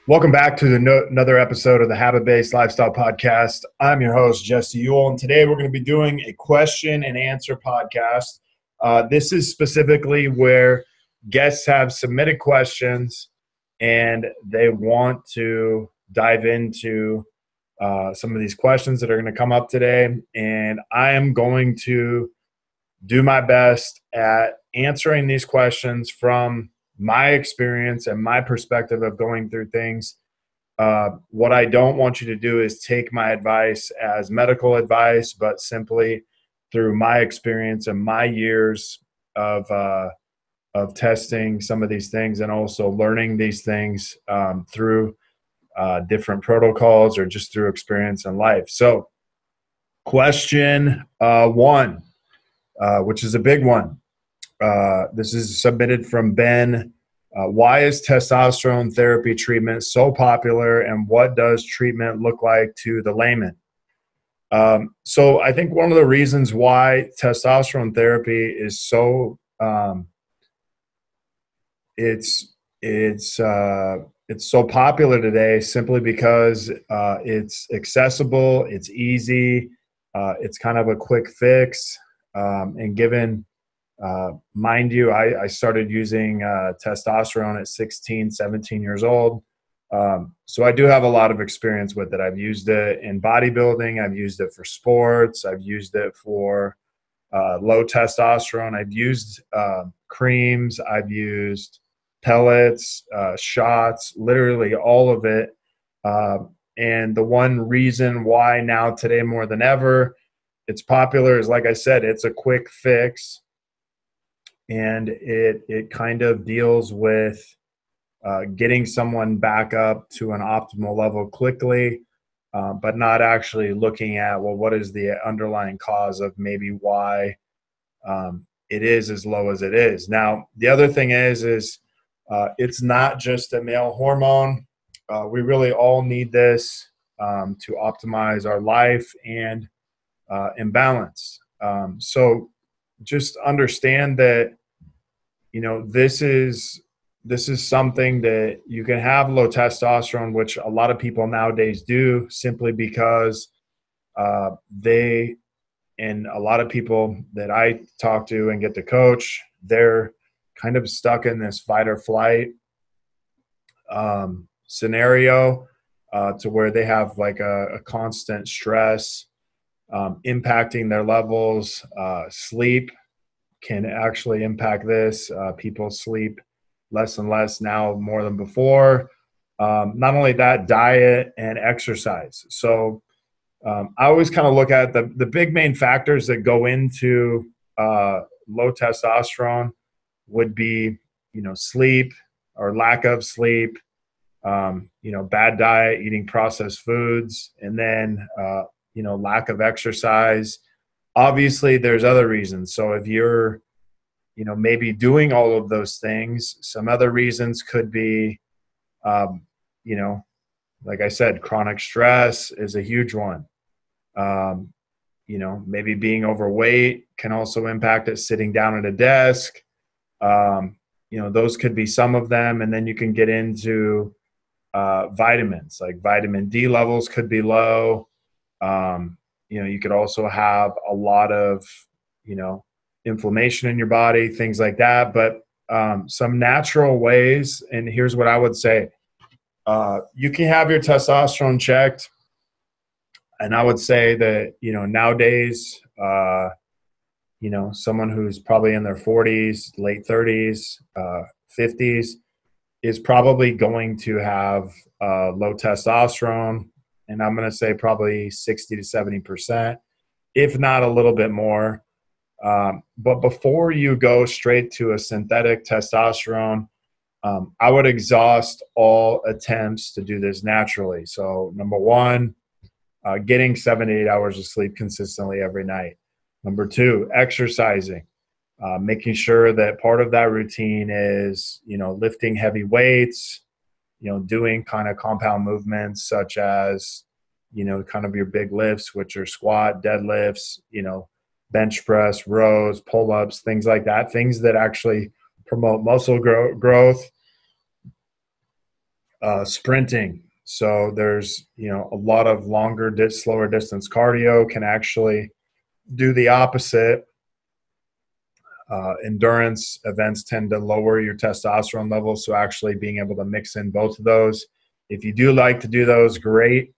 Welcome back to another episode of the Habit-Based Lifestyle Podcast. I'm your host, Jesse Ewell, and today we're going to be doing a question and answer podcast. This is specifically where guests have submitted questions and they want to dive into some of these questions that are going to come up today. And I am going to do my best at answering these questions from my experience and my perspective of going through things. What I don't want you to do is take my advice as medical advice, but simply through my experience and my years of testing some of these things and also learning these things through different protocols or just through experience in life. So question one, which is a big one. This is submitted from Ben. Why is testosterone therapy treatment so popular, and what does treatment look like to the layman? So I think one of the reasons why testosterone therapy is so it's so popular today simply because it's accessible, it's easy, it's kind of a quick fix, and given mind you, I started using testosterone at 16, 17 years old. So I do have a lot of experience with it. I've used it in bodybuilding. I've used it for sports. I've used it for low testosterone. I've used creams. I've used pellets, shots, literally all of it. And the one reason why now today more than ever it's popular is, like I said, it's a quick fix. And it kind of deals with getting someone back up to an optimal level quickly, but not actually looking at, well, what is the underlying cause of maybe why it is as low as it is. Now, the other thing is it's not just a male hormone. We really all need this to optimize our life and in balance. So just understand that, you know, this is something that you can have low testosterone, which a lot of people nowadays do simply because they, and a lot of people that I talk to and get to coach, they're kind of stuck in this fight or flight scenario to where they have like a constant stress impacting their levels. Sleep can actually impact this. People sleep less and less now more than before. Not only that, diet and exercise. So I always kind of look at the big main factors that go into low testosterone would be, you know, sleep or lack of sleep, you know, bad diet, eating processed foods, and then, you know, lack of exercise. Obviously, there's other reasons. So if you're, you know, maybe doing all of those things, some other reasons could be, you know, like I said, chronic stress is a huge one. You know, maybe being overweight can also impact it, sitting down at a desk. You know, those could be some of them. And then you can get into vitamins, like vitamin D levels could be low. You know, you could also have a lot of, you know, inflammation in your body, things like that. But some natural ways, and here's what I would say. You can have your testosterone checked. And I would say that, you know, nowadays, you know, someone who's probably in their 40s, late 30s, 50s is probably going to have low testosterone. And I'm going to say probably 60 to 70%, if not a little bit more. But before you go straight to a synthetic testosterone, I would exhaust all attempts to do this naturally. So number one, getting 7 to 8 hours of sleep consistently every night. Number two, exercising, making sure that part of that routine is, you know, lifting heavy weights, you know, doing kind of compound movements such as, you know, kind of your big lifts, which are squat, deadlifts, you know, bench press, rows, pull-ups, things like that, things that actually promote muscle growth. Sprinting. So there's, a lot of slower distance cardio can actually do the opposite. Endurance events tend to lower your testosterone levels. So actually being able to mix in both of those. If you do like to do those, great.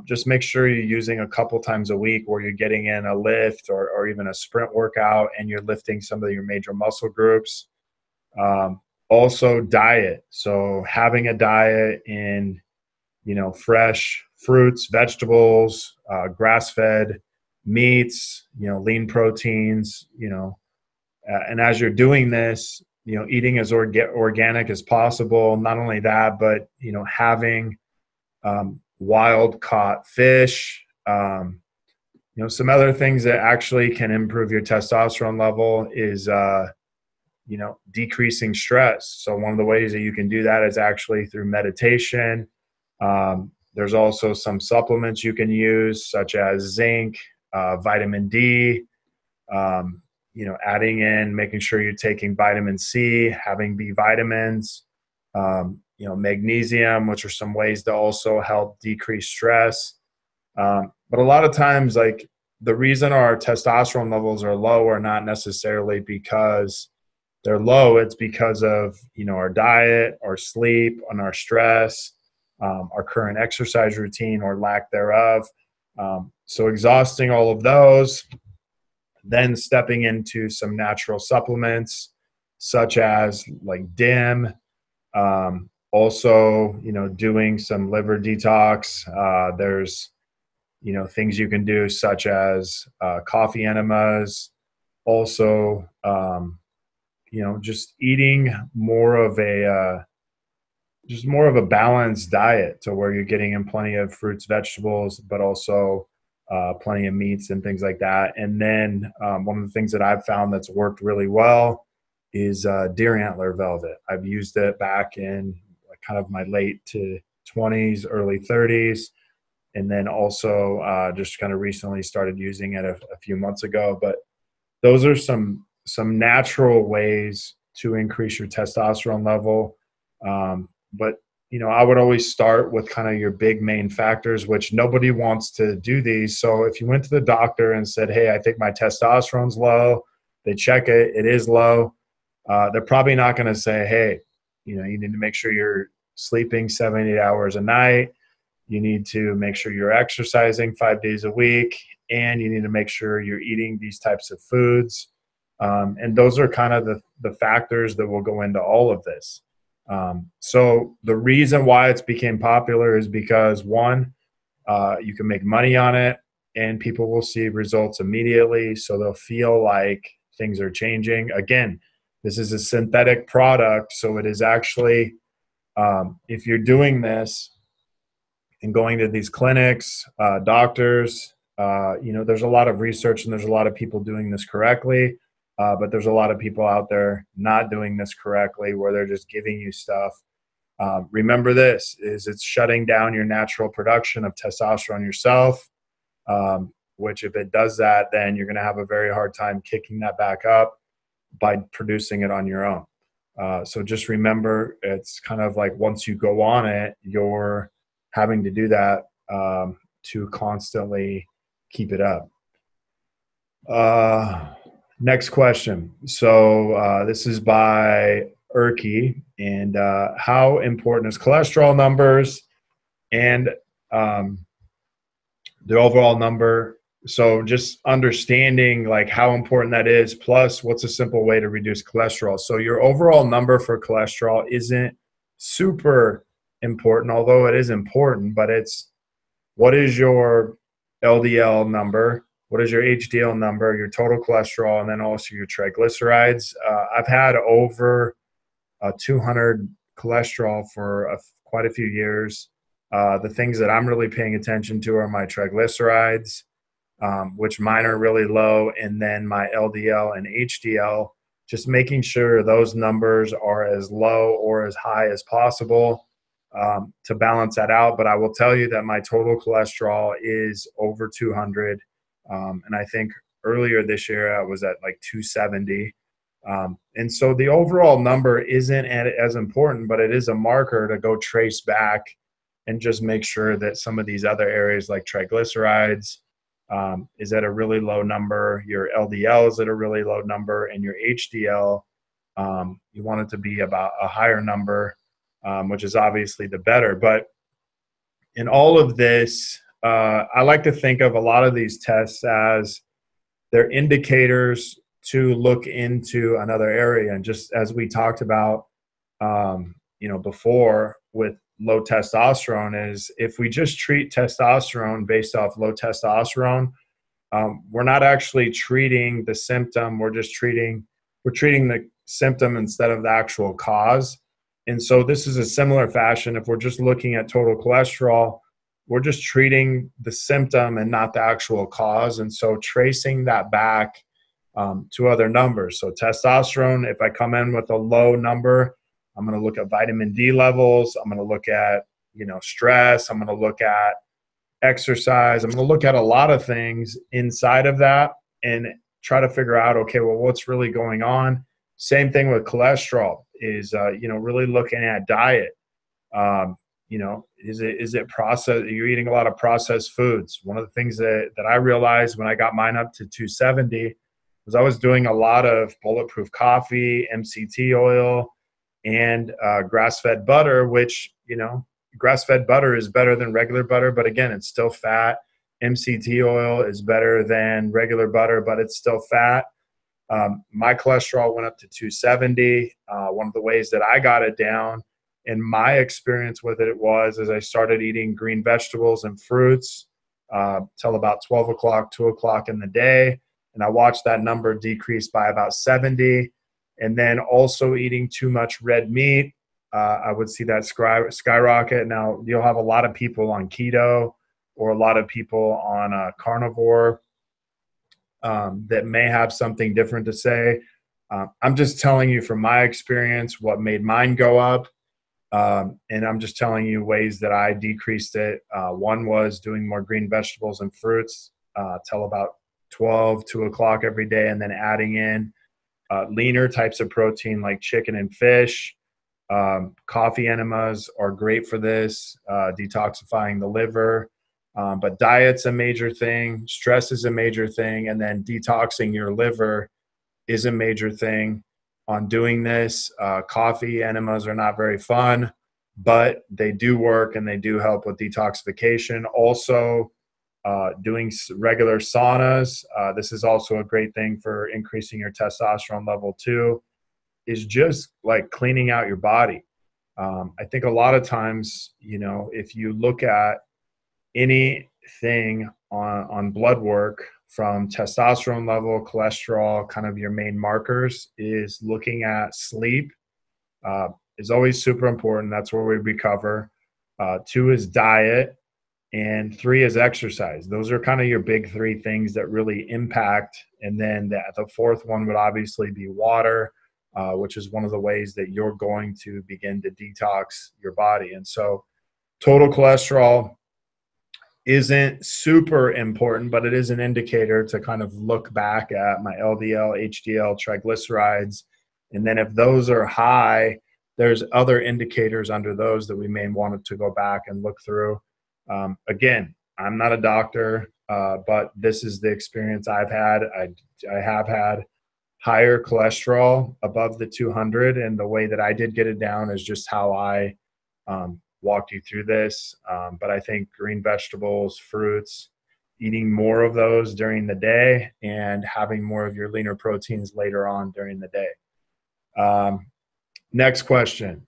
Just make sure you're using a couple times a week where you're getting in a lift or even a sprint workout and you're lifting some of your major muscle groups. Also diet. So having a diet in, fresh fruits, vegetables, grass-fed meats, lean proteins, and as you're doing this, eating as organic as possible. Not only that, but, having wild caught fish, some other things that actually can improve your testosterone level is, decreasing stress. So one of the ways that you can do that is actually through meditation. There's also some supplements you can use, such as zinc, vitamin D, adding in, making sure you're taking vitamin C, having B vitamins, magnesium, which are some ways to also help decrease stress. But a lot of times, like, the reason our testosterone levels are low are not necessarily because they're low. It's because of, our diet, our sleep, and our stress, our current exercise routine or lack thereof. So exhausting all of those, then stepping into some natural supplements such as like DIM, also, doing some liver detox. There's, things you can do such as coffee enemas. Also, just eating more of a balanced diet to where you're getting in plenty of fruits, vegetables, but also plenty of meats and things like that. And then one of the things that I've found that's worked really well is deer antler velvet. I've used it back in kind of my late to 20s, early 30s. And then also just kind of recently started using it a few months ago. But those are some natural ways to increase your testosterone level. But I would always start with kind of your big main factors, which nobody wants to do these. So if you went to the doctor and said, "Hey, I think my testosterone's low," they check it, it is low. They're probably not going to say, "Hey, you need to make sure you're sleeping 7, 8 hours a night. You need to make sure you're exercising 5 days a week, and you need to make sure you're eating these types of foods." And those are kind of the factors that will go into all of this. So the reason why it's became popular is because, one, you can make money on it and people will see results immediately. So they'll feel like things are changing. Again, this is a synthetic product. So it is actually, if you're doing this and going to these clinics, doctors, there's a lot of research and there's a lot of people doing this correctly. But there's a lot of people out there not doing this correctly where they're just giving you stuff. Remember this, is it's shutting down your natural production of testosterone yourself, which if it does that, then you're going to have a very hard time kicking that back up by producing it on your own. So just remember, it's kind of like once you go on it, you're having to do that to constantly keep it up. Next question. So this is by Erky. And how important is cholesterol numbers and the overall number? So just understanding like how important that is, plus what's a simple way to reduce cholesterol. So your overall number for cholesterol isn't super important, although it is important, but it's what is your LDL number, what is your HDL number, your total cholesterol, and then also your triglycerides. I've had over 200 cholesterol for quite a few years. The things that I'm really paying attention to are my triglycerides, which mine are really low, and then my LDL and HDL, just making sure those numbers are as low or as high as possible to balance that out. But I will tell you that my total cholesterol is over 200. And I think earlier this year I was at like 270. And so the overall number isn't as important, but it is a marker to go trace back and just make sure that some of these other areas like triglycerides is at a really low number, your LDL is at a really low number, and your HDL, you want it to be about a higher number, which is obviously the better. But in all of this, I like to think of a lot of these tests as they're indicators to look into another area. And just as we talked about, before with low testosterone, is if we just treat testosterone based off low testosterone, we're not actually treating the symptom. We're treating the symptom instead of the actual cause. And so this is a similar fashion. If we're just looking at total cholesterol, we're just treating the symptom and not the actual cause. And so tracing that back to other numbers. So testosterone, if I come in with a low number, I'm going to look at vitamin D levels. I'm going to look at, stress. I'm going to look at exercise. I'm going to look at a lot of things inside of that and try to figure out, okay, well, what's really going on? Same thing with cholesterol is, really looking at diet. Is it processed? You're eating a lot of processed foods. One of the things that I realized when I got mine up to 270 was I was doing a lot of bulletproof coffee, MCT oil, and grass-fed butter, which, grass-fed butter is better than regular butter, but again, it's still fat. MCT oil is better than regular butter, but it's still fat. My cholesterol went up to 270. One of the ways that I got it down, and my experience with it was, as I started eating green vegetables and fruits till about 12 o'clock, 2 o'clock in the day, and I watched that number decrease by about 70. And then also eating too much red meat, I would see that skyrocket. Now, you'll have a lot of people on keto or a lot of people on carnivore that may have something different to say. I'm just telling you from my experience what made mine go up. And I'm just telling you ways that I decreased it. One was doing more green vegetables and fruits till about 2 o'clock every day, and then adding in leaner types of protein like chicken and fish. Coffee enemas are great for this, detoxifying the liver. But diet's a major thing. Stress is a major thing. And then detoxing your liver is a major thing on doing this. Coffee enemas are not very fun, but they do work and they do help with detoxification. Also, doing regular saunas. This is also a great thing for increasing your testosterone level too, is just like cleaning out your body. I think a lot of times, if you look at anything on blood work from testosterone level, cholesterol, kind of your main markers, is looking at sleep is always super important. That's where we recover. 2 is diet. And 3 is exercise. Those are kind of your big 3 things that really impact. And then the 4th one would obviously be water, which is one of the ways that you're going to begin to detox your body. And so total cholesterol isn't super important, but it is an indicator to kind of look back at my LDL, HDL, triglycerides. And then if those are high, there's other indicators under those that we may want to go back and look through. Again, I'm not a doctor, but this is the experience I've had. I have had higher cholesterol above the 200, and the way that I did get it down is just how I walked you through this. But I think green vegetables, fruits, eating more of those during the day and having more of your leaner proteins later on during the day. Next question.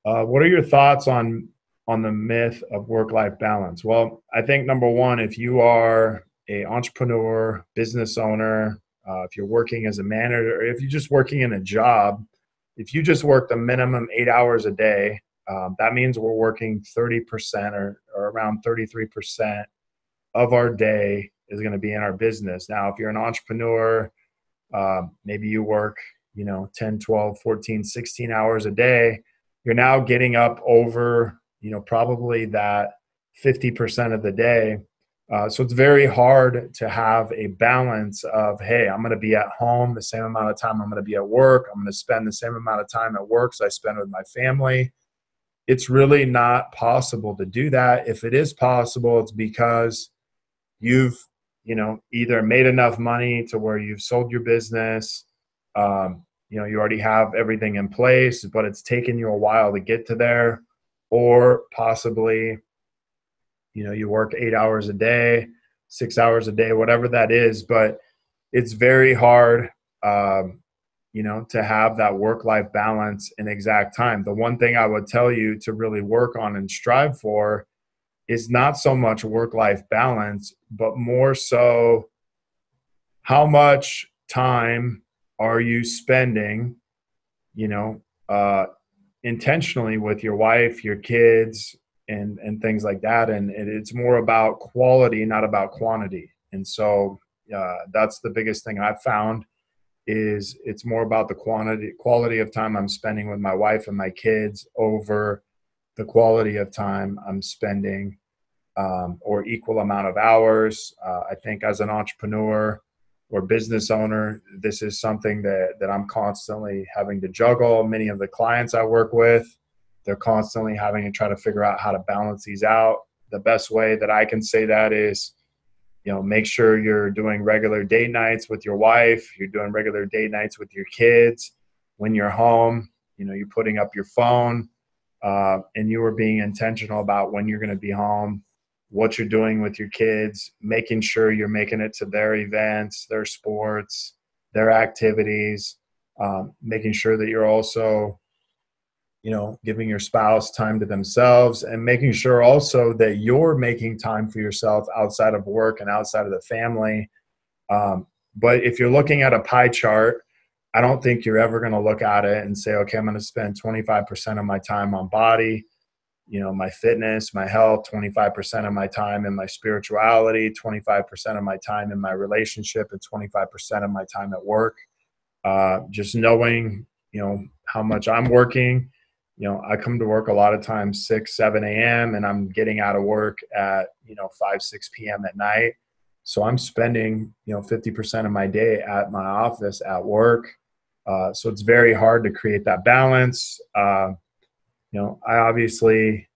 What are your thoughts on the myth of work-life balance? Well, I think number one, if you are an entrepreneur, business owner, if you're working as a manager, or if you're just working in a job, if you just work the minimum 8 hours a day, that means we're working 30% or around 33% of our day is going to be in our business. Now, if you're an entrepreneur, maybe you work, 10, 12, 14, 16 hours a day, you're now getting up over, probably that 50% of the day. So it's very hard to have a balance of, hey, I'm going to be at home the same amount of time I'm going to be at work. I'm going to spend the same amount of time at work as I spend with my family. It's really not possible to do that. If it is possible, it's because you've, either made enough money to where you've sold your business. You already have everything in place, but it's taken you a while to get to there, or possibly, you work 8 hours a day, 6 hours a day, whatever that is. But it's very hard, to have that work-life balance in exact time. The one thing I would tell you to really work on and strive for is not so much work-life balance, but more so how much time are you spending, you know, uh, intentionally with your wife, your kids, and things like that. And it's more about quality, not about quantity. And so that's the biggest thing I've found is it's more about the quality of time I'm spending with my wife and my kids over the quality of time I'm spending, or equal amount of hours. I think as an entrepreneur or business owner, this is something that I'm constantly having to juggle. Many of the clients I work with, they're constantly having to try to figure out how to balance these out. The best way that I can say that is, make sure you're doing regular date nights with your wife, you're doing regular date nights with your kids. When you're home, you're putting up your phone, and you are being intentional about when you're going to be home, what you're doing with your kids, making sure you're making it to their events, their sports, their activities, making sure that you're also, giving your spouse time to themselves, and making sure also that you're making time for yourself outside of work and outside of the family. But if you're looking at a pie chart, I don't think you're ever going to look at it and say, okay, I'm going to spend 25% of my time on body, my fitness, my health, 25% of my time in my spirituality, 25% of my time in my relationship, and 25% of my time at work. Just knowing, how much I'm working. I come to work a lot of times 6, 7 a.m. and I'm getting out of work at, 5, 6 p.m. at night. So I'm spending, 50% of my day at my office at work. So it's very hard to create that balance. I obviously,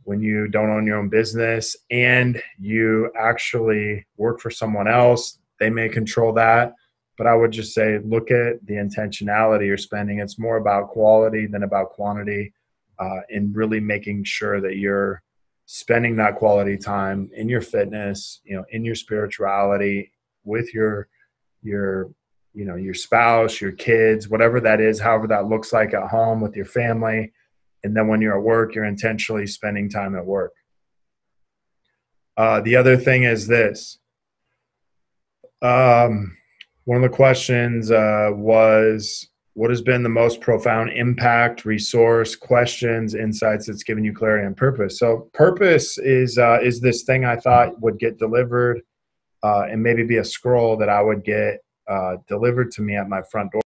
when you don't own your own business and you actually work for someone else, they may control that. But I would just say, look at the intentionality you're spending. It's more about quality than about quantity, and really making sure that you're spending that quality time in your fitness, in your spirituality, with your spouse, your kids, whatever that is, however that looks like at home with your family. And then when you're at work, you're intentionally spending time at work. The other thing is this. One of the questions was, what has been the most profound impact, resource, questions, insights that's given you clarity and purpose? So purpose is this thing I thought would get delivered, and maybe be a scroll that I would get delivered to me at my front door.